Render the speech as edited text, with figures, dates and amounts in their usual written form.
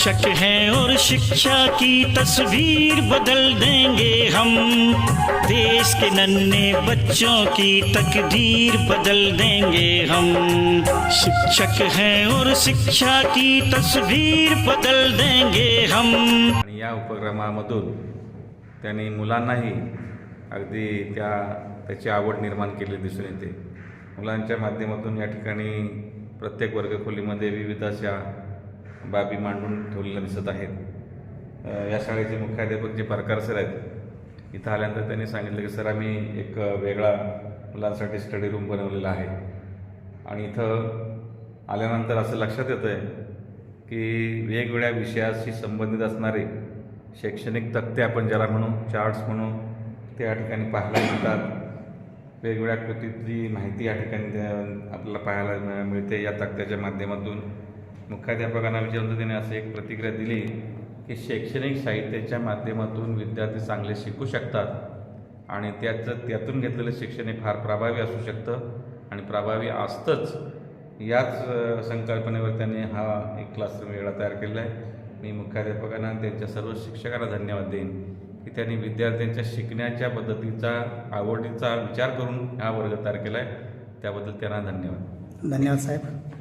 शिक्षक हैं और शिक्षा की तस्वीर बदल देंगे हम। देश के नन्हे बच्चों की तकदीर बदल देंगे हम। शिक्षक हैं और शिक्षा की तस्वीर बदल देंगे हम। आणि या उपक्रमामधून त्यांनी मुलांनाही अगदी त्याची आवड निर्माण केली दिसून येते। मुलांच्या माध्यमातून या ठिकाणी प्रत्येक वर्गखोलीमध्ये विविध अशा बाबी मांडून ठेवलेल्या दिसत आहेत। या शाळेचे मुख्याध्यापक जे परकार सर आहेत, इथं आल्यानंतर त्यांनी सांगितलं की सर आम्ही एक वेगळा मुलांसाठी स्टडी रूम बनवलेला आहे आणि इथं आल्यानंतर असं लक्षात येतं आहे की वेगवेगळ्या विषयाशी संबंधित असणारे शैक्षणिक तक्ते आपण ज्याला म्हणू, चार्ट्स म्हणू, ते या ठिकाणी पाहायला मिळतात। वेगवेगळ्या कृतीतली माहिती या ठिकाणी आपल्याला पाहायला मिळते। या तक्त्याच्या माध्यमातून मुख्याध्यापकांना विचारून त्याने अशी एक प्रतिक्रिया दिली की शैक्षणिक साहित्याच्या माध्यमातून विद्यार्थी चांगले शिकू शकतात आणि त्यातून घेतलेलं शिक्षण हे फार प्रभावी असू शकतं आणि प्रभावी असतंच। याच संकल्पनेवर त्यांनी हा एक क्लासरूम वेगळा तयार केलेला आहे। मी मुख्याध्यापकांना आणि त्यांच्या सर्व शिक्षकांना धन्यवाद देईन की त्यांनी विद्यार्थ्यांच्या शिकण्याच्या पद्धतीचा, आवडीचा विचार करून हा वर्ग तयार केला आहे, त्याबद्दल त्यांना धन्यवाद। धन्यवाद साहेब।